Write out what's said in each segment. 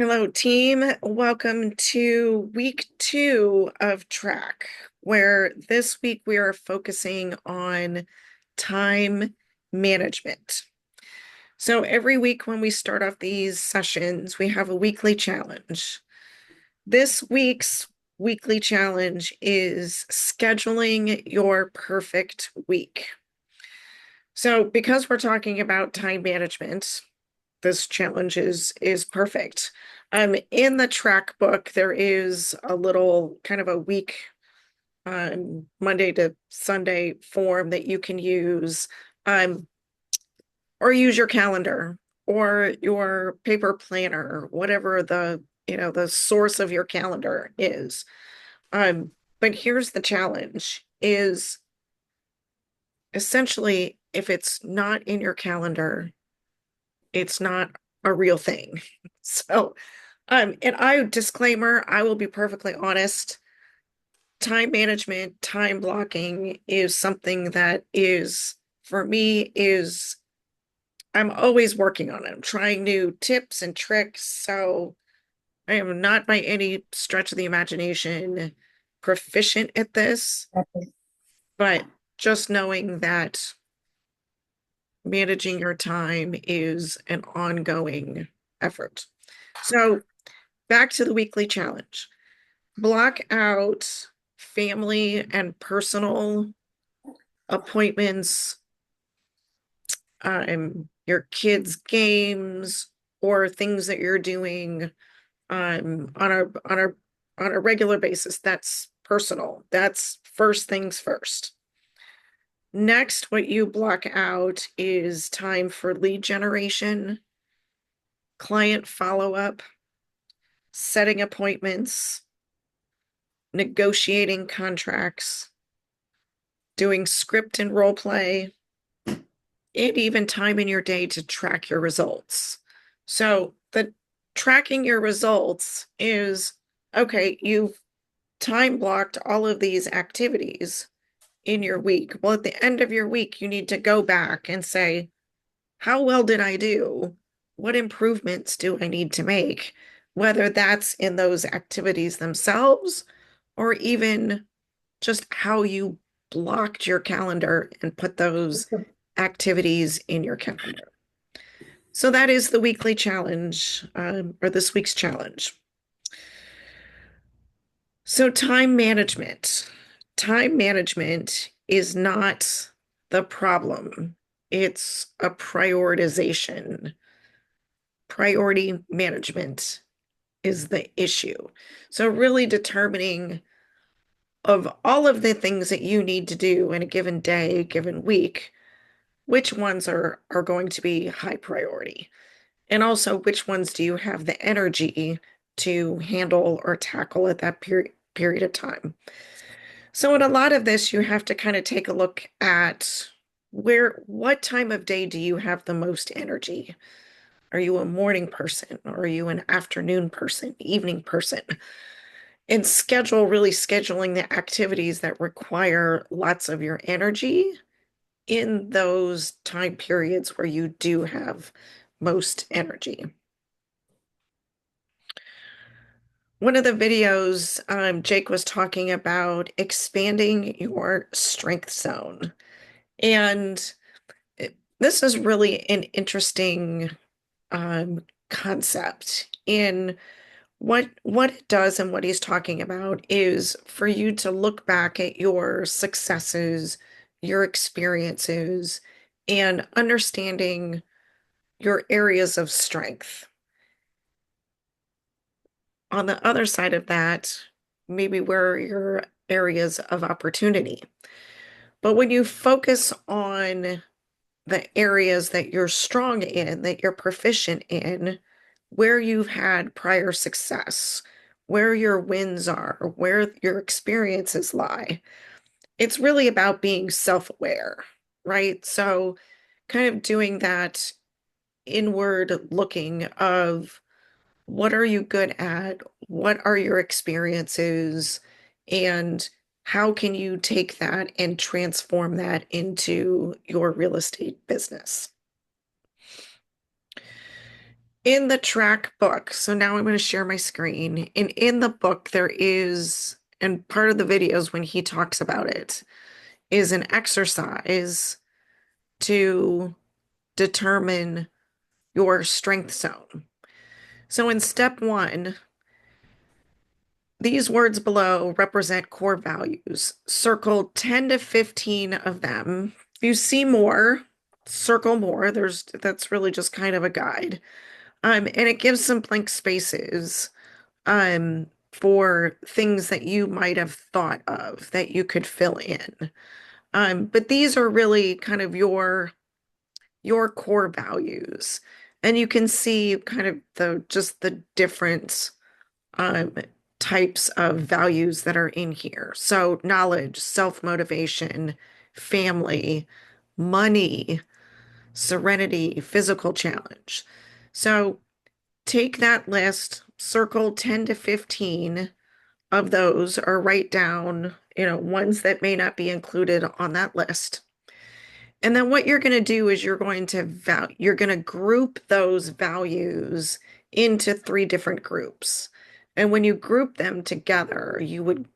Hello, team. Welcome to week 2 of Track, where this week we are focusing on time management. So every week when we start off these sessions, we have a weekly challenge. This week's weekly challenge is scheduling your perfect week. So because we're talking about time management, this challenge is perfect. In the track book, there is a little kind of a week Monday to Sunday form that you can use, or use your calendar or your paper planner, whatever the source of your calendar is. But here's the challenge is essentially if it's not in your calendar, it's not a real thing. So, and disclaimer, I will be perfectly honest, time management, time blocking is something that is, for me, I'm always working on it. I'm trying new tips and tricks. So I am not by any stretch of the imagination proficient at this, but just knowing that managing your time is an ongoing effort. So back to the weekly challenge. Block out family and personal appointments, your kids' games, or things that you're doing on a regular basis. That's personal. That's first things first. Next, what you block out is time for lead generation, client follow-up, setting appointments, negotiating contracts, doing script and role play, and even time in your day to track your results. So the tracking your results is, okay, you've time blocked all of these activities in your week. Well, at the end of your week, you need to go back and say, how well did I do? What improvements do I need to make? Whether that's in those activities themselves or even just how you blocked your calendar and put those activities in your calendar. So that is the weekly challenge, or this week's challenge. So time management. Time management is not the problem. It's a prioritization. Priority management is the issue. So really determining of all of the things that you need to do in a given day, given week, which ones are going to be high priority? And also, which ones do you have the energy to handle or tackle at that period of time? So in a lot of this, you have to kind of take a look at what time of day do you have the most energy? Are you a morning person? Or are you an afternoon person, evening person? And really scheduling the activities that require lots of your energy in those time periods where you do have most energy. One of the videos, Jake was talking about expanding your strength zone. And this is really an interesting concept in what it does, and what he's talking about is for you to look back at your successes, your experiences, and understanding your areas of strength. On the other side of that, maybe where are your areas of opportunity. But when you focus on the areas that you're strong in, that you're proficient in, where you've had prior success, where your wins are, where your experiences lie. It's really about being self-aware, right? So kind of doing that inward looking of what are you good at? What are your experiences? And how can you take that and transform that into your real estate business? In the track book, so now I'm going to share my screen. And in the book, there is, and part of the videos when he talks about it, is an exercise to determine your strength zone. So in step one, these words below represent core values. Circle 10 to 15 of them. If you see more, circle more. That's really just kind of a guide. And it gives some blank spaces for things that you might have thought of that you could fill in. But these are really kind of your core values. And you can see kind of the different um, types of values that are in here. So knowledge, self-motivation, family, money, serenity, physical challenge. So take that list, circle 10 to 15 of those, or write down, ones that may not be included on that list. And then what you're going to do is you're going to group those values into three different groups. And when you group them together, you would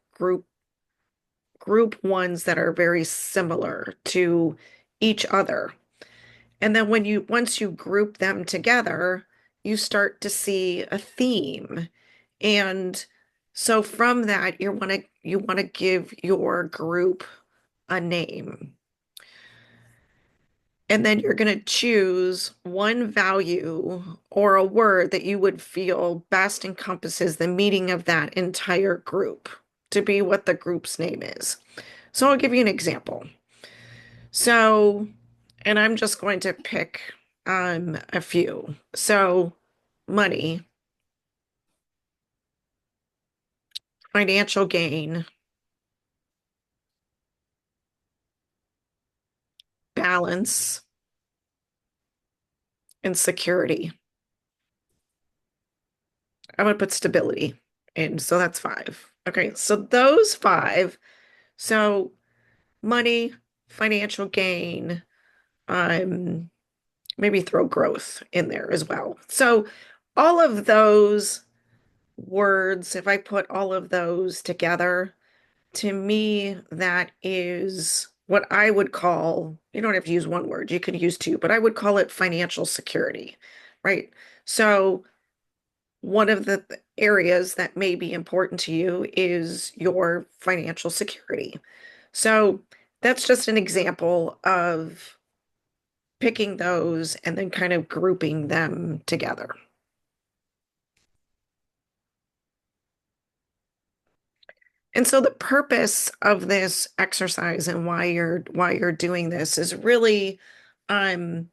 group ones that are very similar to each other. And then once you group them together, you start to see a theme. And so from that, you want to give your group a name. And then you're going to choose one value or a word that you would feel best encompasses the meaning of that entire group to be what the group's name is. So I'll give you an example. So, and I'm just going to pick a few. So, money, financial gain, balance, and security. I'm going to put stability in. So that's five. Okay. So those five. So money, financial gain, um, maybe throw growth in there as well. So all of those words, if I put all of those together, to me, that is what I would call, you don't have to use one word, you could use two, but I would call it financial security, right? So one of the areas that may be important to you is your financial security. So that's just an example of picking those and then kind of grouping them together. And so the purpose of this exercise and why you're doing this is really um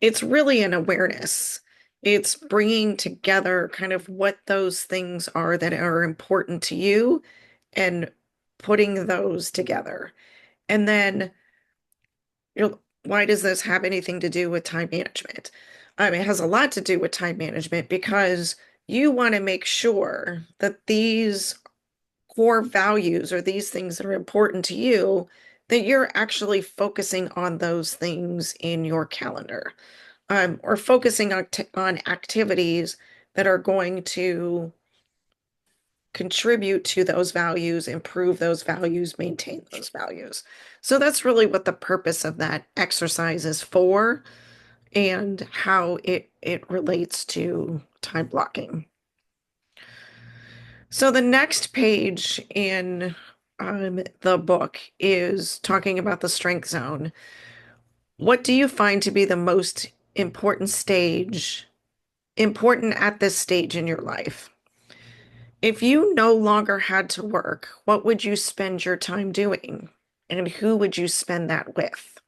it's really an awareness. It's bringing together kind of what those things are that are important to you and putting those together. And then, why does this have anything to do with time management? It has a lot to do with time management because you want to make sure that these core values or these things that are important to you, that you're actually focusing on those things in your calendar, or focusing on activities that are going to contribute to those values, improve those values, maintain those values. So that's really what the purpose of that exercise is for and how it relates to time blocking. So the next page in the book is talking about the strength zone. What do you find to be the most important at this stage in your life? If you no longer had to work, what would you spend your time doing? And who would you spend that with?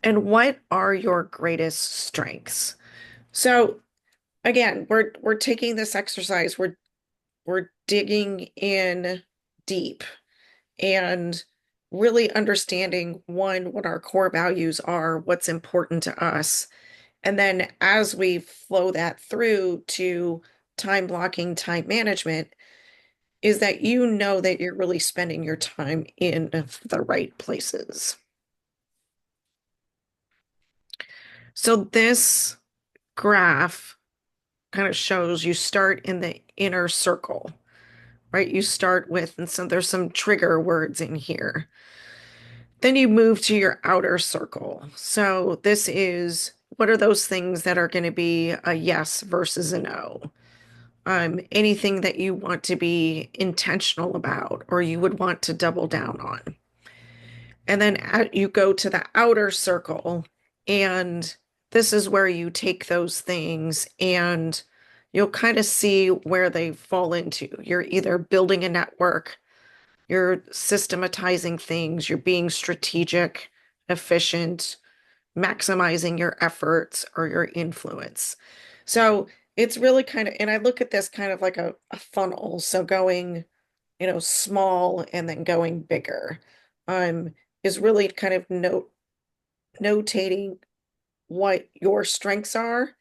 And what are your greatest strengths? So again, we're taking this exercise, we're digging in deep and really understanding one, what our core values are, what's important to us. And then as we flow that through to time blocking, time management, is that you know that you're really spending your time in the right places. So this graph kind of shows you start in the inner circle, right? You start with, and so there's some trigger words in here. Then you move to your outer circle. So this is what are those things that are going to be a yes versus a no? Anything that you want to be intentional about or you would want to double down on. And then you go to the outer circle, and this is where you take those things and you'll kind of see where they fall into. You're either building a network, you're systematizing things, you're being strategic, efficient, maximizing your efforts or your influence. So it's really kind of, and I look at this kind of like a funnel. So going, small and then going bigger, um, is really kind of notating what your strengths are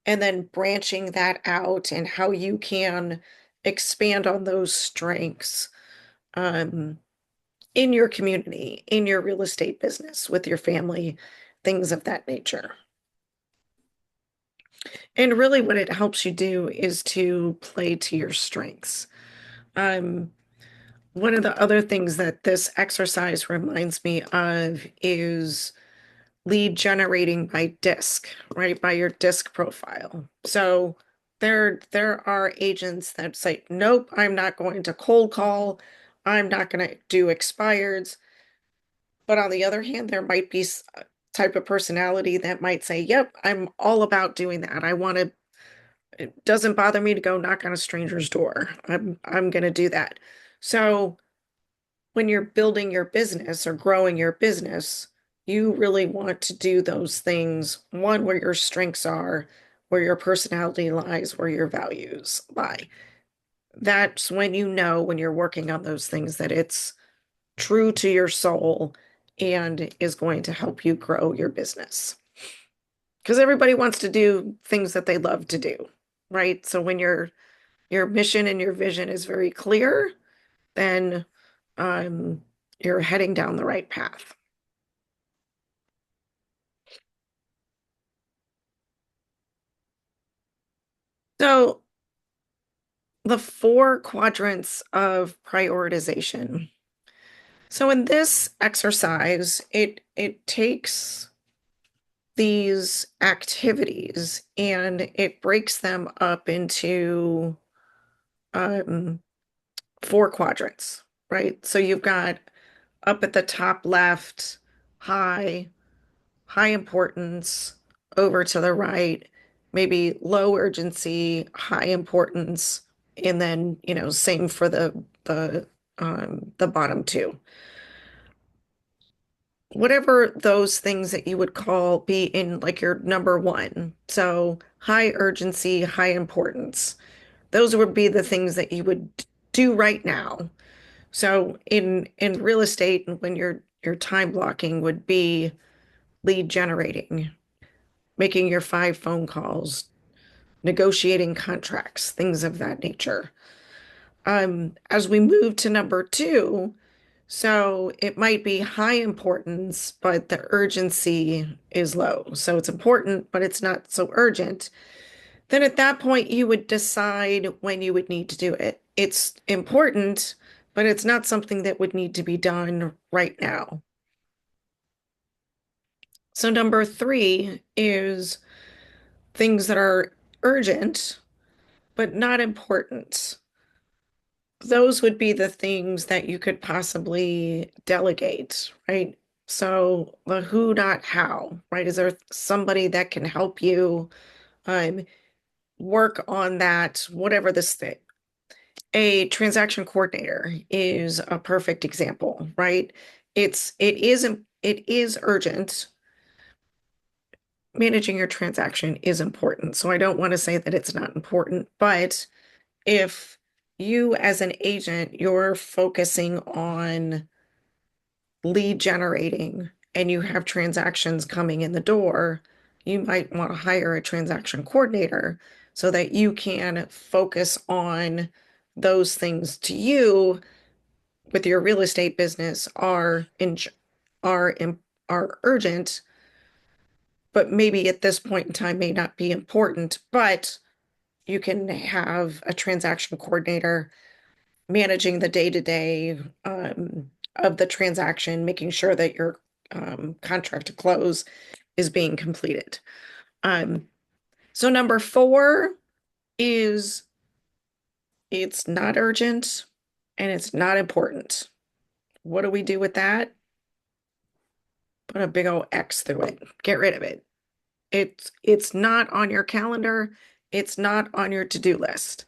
and then branching that out and how you can expand on those strengths, um, in your community, in your real estate business, with your family, things of that nature. And really, what it helps you do is to play to your strengths. Um, One of the other things that this exercise reminds me of is lead generating by disc, right? By your disc profile. So there are agents that say, nope, I'm not going to cold call. I'm not going to do expireds. But on the other hand, there might be a type of personality that might say, yep, I'm all about doing that. It doesn't bother me to go knock on a stranger's door. I'm going to do that. So when you're building your business or growing your business, you really want to do those things, one, where your strengths are, where your personality lies, where your values lie. That's when you know when you're working on those things that it's true to your soul and is going to help you grow your business. Because everybody wants to do things that they love to do, right? So when your mission and your vision is very clear, then um, you're heading down the right path. So the four quadrants of prioritization. So in this exercise, it takes these activities and it breaks them up into um, four quadrants, right? So you've got up at the top left, high, high importance, over to the right, maybe low urgency, high importance, and then, same for the bottom two. Whatever those things that you would call be in like your number one. So high urgency, high importance. Those would be the things that you would do right now. So in real estate, when your time blocking would be lead generating, making your 5 phone calls, negotiating contracts, things of that nature. As we move to number two, so it might be high importance, but the urgency is low. So it's important, but it's not so urgent. Then at that point, you would decide when you would need to do it. It's important, but it's not something that would need to be done right now. So number three is things that are urgent, but not important. Those would be the things that you could possibly delegate, right? So the who, not how, right? Is there somebody that can help you um, work on that, whatever this thing? A transaction coordinator is a perfect example, right? It is urgent. Managing your transaction is important. So I don't want to say that it's not important, but if you as an agent, you're focusing on lead generating and you have transactions coming in the door, you might want to hire a transaction coordinator so that you can focus on those things to you with your real estate business are in are urgent, but maybe at this point in time may not be important, but you can have a transaction coordinator managing the day-to-day of the transaction, making sure that your contract to close is being completed. Um, so number four is it's not urgent and it's not important. What do we do with that? Put a big old X through it. Get rid of it. It's not on your calendar. It's not on your to-do list.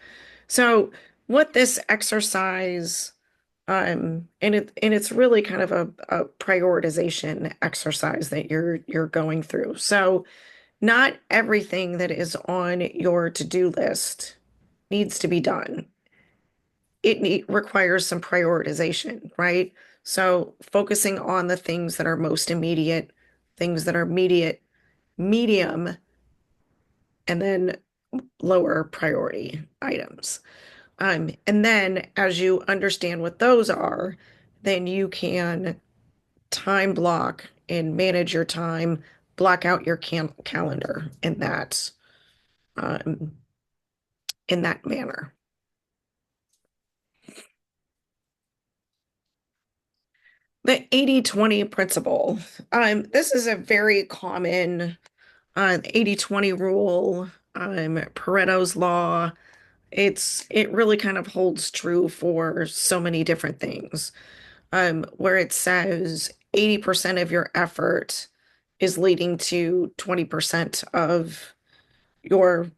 So what this exercise, and it's really kind of a prioritization exercise that you're going through. So not everything that is on your to-do list needs to be done. Requires some prioritization, right? So focusing on the things that are most immediate, things that are immediate, medium, and then lower priority items. And then as you understand what those are, then you can time block and manage your time, block out your calendar um, in that manner. The 80-20 principle. This is a very common 80-20 rule, Pareto's law. It really kind of holds true for so many different things. Where it says 80% of your effort is leading to 20% of your,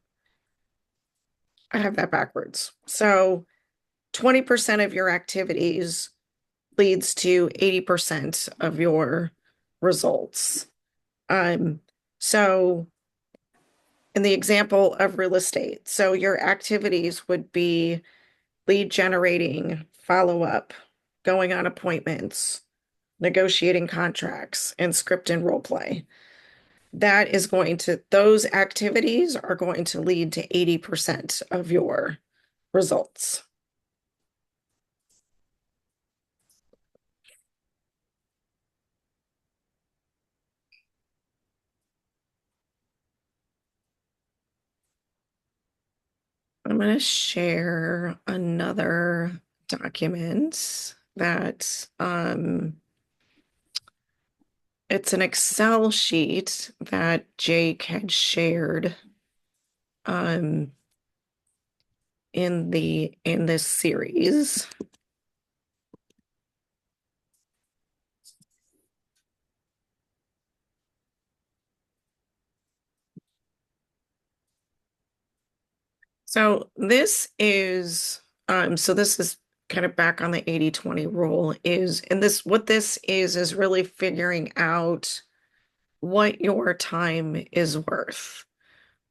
I have that backwards. So 20% of your activities leads to 80% of your results. Um, so in the example of real estate, so your activities would be lead generating, follow up, going on appointments, negotiating contracts, and script and role play. Those activities are going to lead to 80% of your results. I'm going to share another document that it's an Excel sheet that Jake had shared um, in this series. So this is kind of back on the 80-20 rule and what this is really figuring out what your time is worth.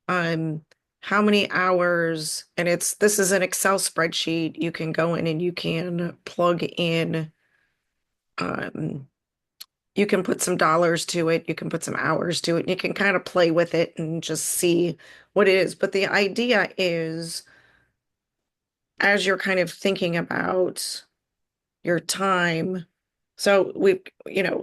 Um, how many hours, and this is an Excel spreadsheet. You can go in and you can plug in, um, you can put some dollars to it, you can put some hours to it, and you can kind of play with it and just see what it is. But the idea is, as you're kind of thinking about your time, so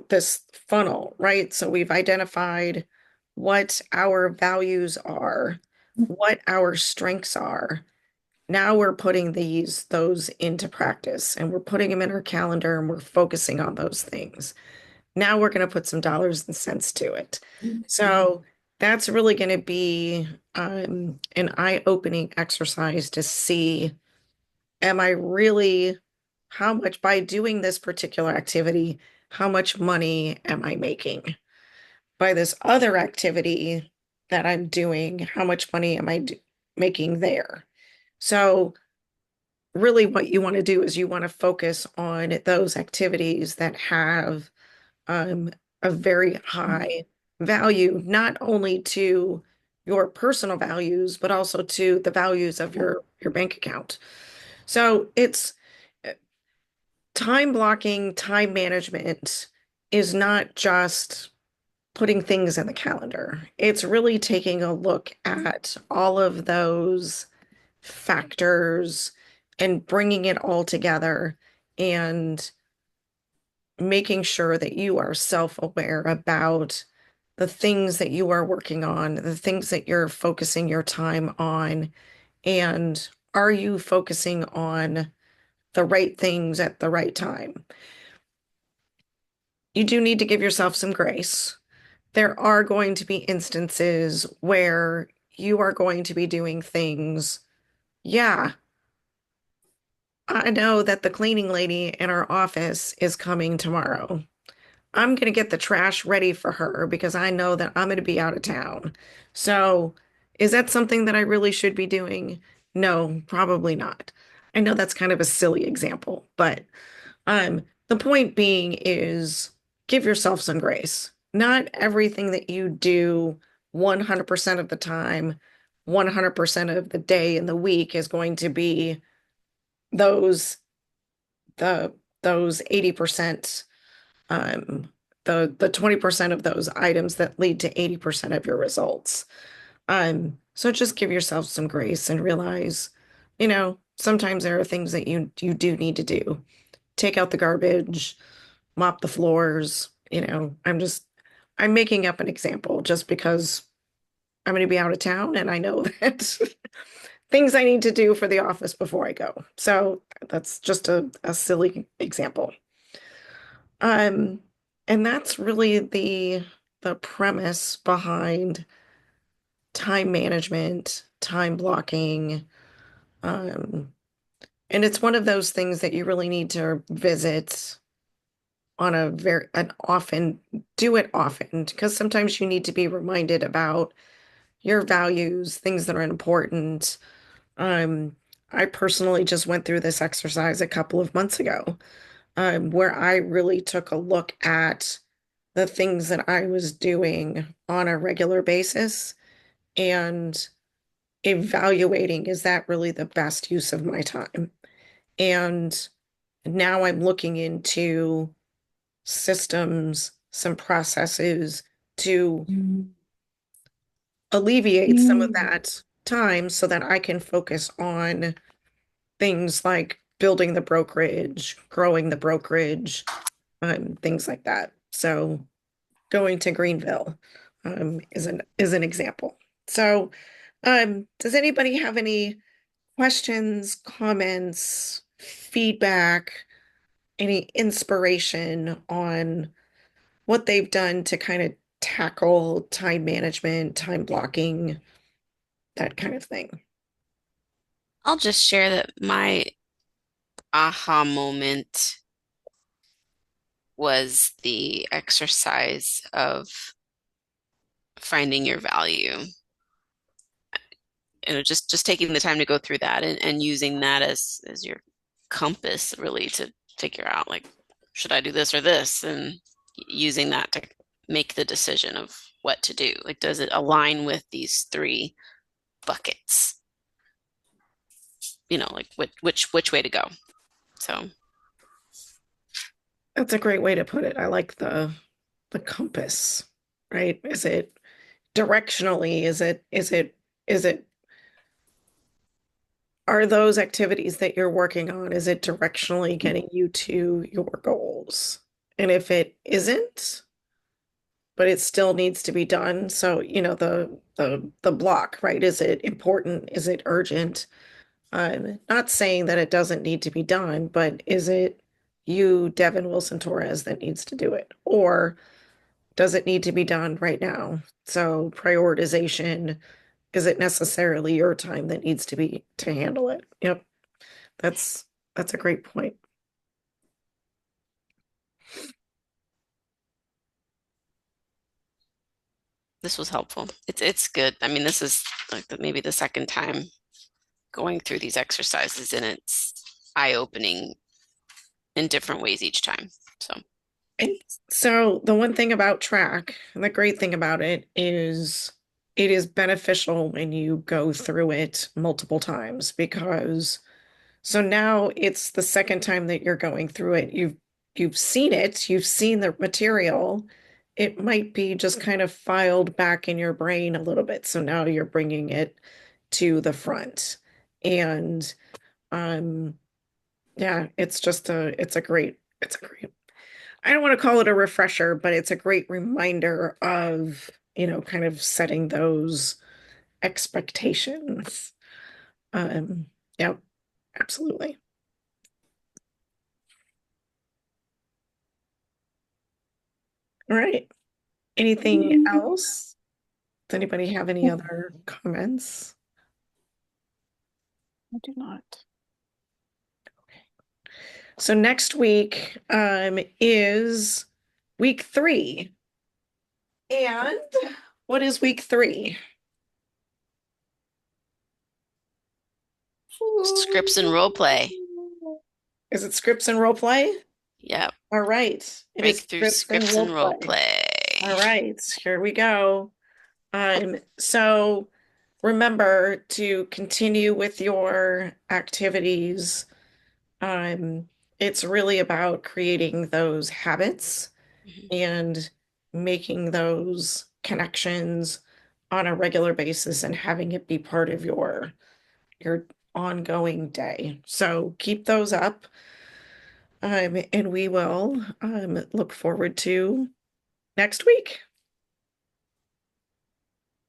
this funnel, right? So we've identified what our values are, what our strengths are. Now we're putting those into practice and we're putting them in our calendar and we're focusing on those things. Now we're going to put some dollars and cents to it. So that's really going to be an eye-opening exercise to see, am I really, how much, by doing this particular activity, how much money am I making? By this other activity that I'm doing, how much money am I making there? So really what you want to do is you want to focus on those activities that have um, a very high value, not only to your personal values, but also to the values of your bank account. So it's time blocking, time management is not just putting things in the calendar. It's really taking a look at all of those factors and bringing it all together and making sure that you are self-aware about the things that you are working on, the things that you're focusing your time on, and are you focusing on the right things at the right time? You do need to give yourself some grace. There are going to be instances where you are going to be doing things. Yeah, I know that the cleaning lady in our office is coming tomorrow. I'm going to get the trash ready for her because I know that I'm going to be out of town. So, is that something that I really should be doing? No, probably not. I know that's kind of a silly example, but the point being is give yourself some grace. Not everything that you do 100% of the time, 100% of the day in the week is going to be those the those 80%, the 20% of those items that lead to 80% of your results. So just give yourself some grace and realize, sometimes there are things that you do need to do. Take out the garbage, mop the floors, I'm making up an example just because I'm going to be out of town and I know that things I need to do for the office before I go. So that's just a silly example. Um, and that's really the premise behind time management, time blocking. Um, and it's one of those things that you really need to visit on an often, do it often, because sometimes you need to be reminded about your values, things that are important. Um, I personally just went through this exercise a couple of months ago, where I really took a look at the things that I was doing on a regular basis and evaluating, is that really the best use of my time? And now I'm looking into systems, some processes to alleviate some of that time so that I can focus on things like building the brokerage, growing the brokerage, things like that. So going to Greenville, is an example. So, does anybody have any questions, comments, feedback, any inspiration on what they've done to kind of tackle time management, time blocking, that kind of thing? I'll just share that my aha moment was the exercise of finding your value. Just taking the time to go through that and using that as your compass really to figure out like, should I do this or this? And using that to make the decision of what to do. Like, does it align with these three buckets? Like which way to go. So That's a great way to put it. I like the compass, right? Is it directionally? Is it are those activities that you're working on, is it directionally getting you to your goals? And if it isn't, but it still needs to be done, so the block, right? Is it important? Is it urgent? I'm not saying that it doesn't need to be done, but is it you, Devin Wilson Torres, that needs to do it? Or does it need to be done right now? So prioritization, is it necessarily your time that needs to be to handle it? Yep, that's that's a great point. this was helpful. It's good. I mean, this is like maybe the second time going through these exercises, and it's eye-opening in different ways each time. So And so the one thing about track, and the great thing about it is beneficial when you go through it multiple times because so now it's the second time that you're going through it. You've seen it, you've seen the material. It might be just kind of filed back in your brain a little bit. So now you're bringing it to the front. And um yeah, it's a great I don't want to call it a refresher, but it's a great reminder of, kind of setting those expectations. Um, yeah, absolutely. All right. Anything else? Does anybody have any other comments? I do not. So next week is week 3. And what is week 3? Scripts and role play. Is it scripts and role play? Yeah. All right. It is Breakthrough scripts and scripts role and role play. play. All right, here we go. So remember to continue with your activities. Um, it's really about creating those habits Mhm. and making those connections on a regular basis and having it be part of your ongoing day. So keep those up. And we will look forward to next week.